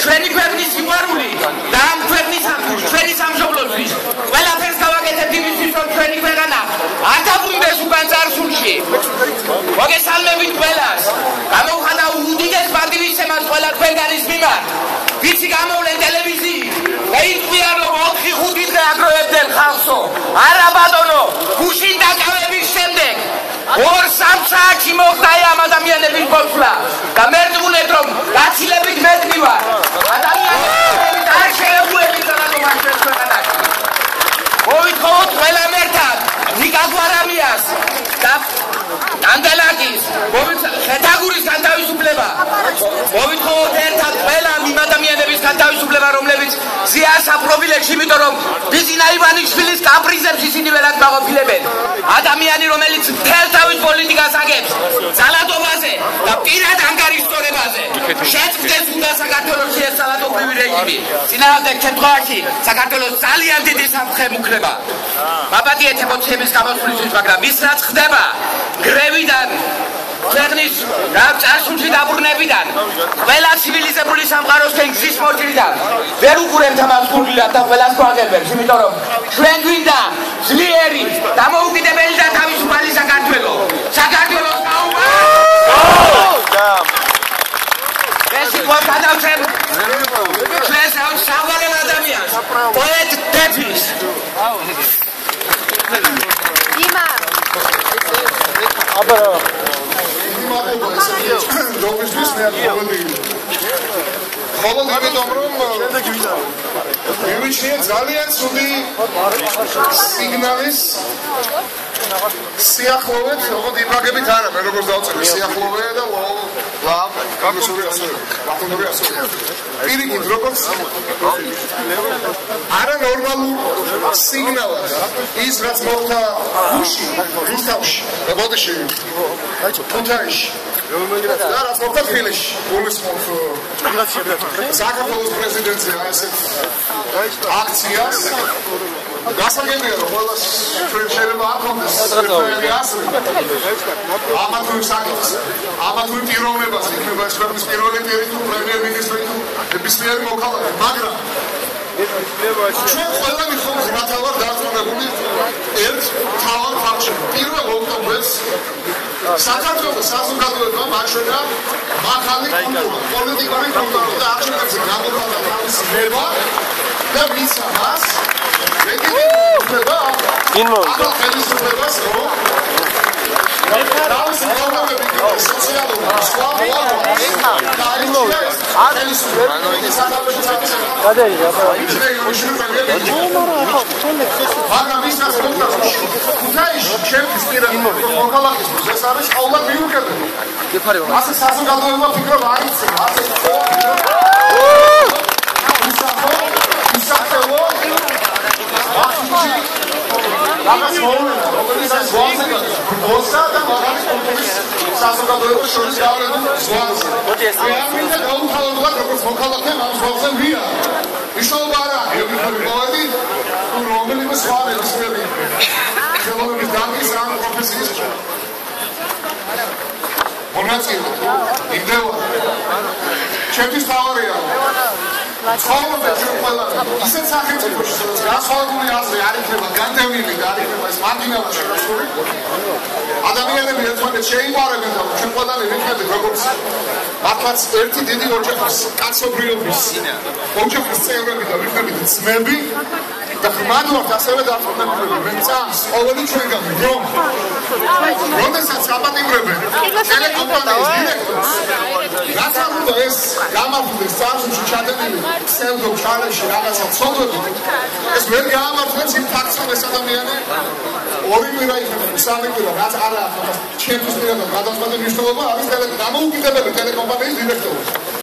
ჩვენი ქვეყნის სიყვარული და ამ ქვეყნის ჩვენი სამშობლოსთვის ყველაფერს გავაკეთებთ იმისთვის, რომ ჩვენი ქვეყანა არ დაბრუნდეს უკან წარსულში. მოგესალმებით ყველას. გამოვხატა უდიდეს პატივისცემას ყველა ქვეყნის მიმართ. ვიცი გამოვლენ ტელევიზიით და იტყვიან, რომ 4-5 დღე აგროვებდნენ ხალხსო. არა ბატონო, გუშინ დაკავების შემდეგ 2-3 საათში მოხდა ამ ადამიანების ბოძლა და მერტყუნეთ, რომ გაცილებით მეტი ვარ. ადამიანები არ შეეუებით რატომ ჩვენ ქვეყანაში. მოვითხოვოთ ყველამ ერთად ნიკა გვარამიას და ანდელაკის ხეთაგურის განთავისუფლება. მოვითხოვოთ ერთად ყველამ იმ ადამიანების განთავისუფლება, რომლებიც ზიას აპრობილებში, იმიტომ რომ ბიზინა ივანიშვილის კაპრიზებს ისინი ვერ აკმაყოფილებენ. ადამიანი, რომელიც მთელ თავის პოლიტიკას აგებს ძალადობაზე და პირად ანგარიშტორებაზე, შეწყდეს უნდა საქართველოში ეს ძალადობრივი რეჟიმი. წინააღმდეგ შემთხვევაში საქართველოს ძალიან დიდი საფრთხე მუქრება. მაპატიეთ ემოციების გამოსვლისთვის, მაგრამ ის რაც ხდება გრევიდან, ქვეყნის წარსულში დაბრუნებიდან, ყველა ცივილიზებული სამყაროსკენ გზის მოჭრიდან ვერ უყურებთ ამას გულგრილად და ყველას გვაგებებს, იმიტომ რომ ჩვენ გვინდა ძლიერი, დამოუკიდებელი და თავისუფალი საქართველო. საქართველოს გაუმა! ეს იყო გადავწევ ჩვენს სავალელ ადამიანს, პოეტ დეფის. იმა! აბა რომისთვის მე ხოლო იმიტომ რომ მივიჩნია ძალიან ცუდი სიგნალის სიახლოვეთ, როგორც იმაგებით არა, მე როგორც დავწერე სიახლოვე და ლავ გაკონდური ასორი. პირიქით როგორც არა ნორმალურ სიგნალად ის რაც მოხდა რუსთავში და ბოდიში თუთაისში და რაც მოხდა თბილისში გულისხმობ საქართველოს პრეზიდენტზე ასეთ აქციას გასაგებია რომ ყველას შეიძლება არ ქონდეს ერთგვარი აზრი ამა თუ საკითხს ამა თუ პიროვნებას იქნება ეს ქვეყნის პირველი პრემიერ-მინისტრი თუ ნებისმიერი მოქალაქე მაგრამ ჩვენ ყველანი ხომ ღრმათა ვარ დარწმუნებული ერთ თავად ფაქტში 1 ოქტომბერს საქართველოს საზოგადოებამ აჩვენა მაღალი კულტურა, პოლიტიკური კულტურა და არჩევნებზე გამოვიდა თავის ნება და მისცა მას ლეგიტიმურობა ახალ ხელისუფლებას, რომ თავის პრობლემები სოციალური სხვა მაგრამ ის რაც მოხდა ქუთაისში ჩემთვის პირადად მოქალაქისთვის ეს არის ყოველდღე მიუღებელი. ასე საზოგადოება ფიქრობ აიცი ასე ისახელო ახიჩი რაღაც მოვლენა რომელიც ეს ზღვაზე გოსა და მაგარი კონფლიქტის საზოგადოებას შორის გავლენა ზღვაზე. მე ამინდა გაუთავებლად როგორც მოქალაქე ამ ზღვაზე ვია. ისოვა არა ევროპული რომელიმე სხვა ნებისმიერი ხელოვნების დარგის ან პროფესიის მონაწილე იმდევა ჩემთვის თავარია ცხოვრობენ ჩვენ ყველა ისეთ სახელმწიფოში სადაც განსხვავებული აზრი არ იქნება განდევნილი და არ იქნება ეს მარგინალური შემოსული ადამიანები ერთმანეთს შეიმარებენ და ჩვენ ყველანი ვიქნებით როგორც მართლაც ერთი დიდი ოჯახის კაცობრიობის ოჯახის წევრები და ვიქნებით ძმები და ხმად ვართ ასევე დარწმუნებული მე წამს ყოველი ჩვენგან რომ როდესაც აპატიმრებენ ტელეკომპანიის დირექტორს რაც არ უნდა ეს გამართლდეს წარსულში ჩადენილი ფსევდო ჩარეში რაღაცა ცოდვები ეს ვერ გაამართლებს იმ ფაქტს რომ ეს ადამიანი ორი კვირა იქნება სამი კვირა რაც არა ჩემთვის პირადად გადამწყვეტი მნიშვნელობა არის დამოუკიდებელი ტელეკომპანიის დირექტორი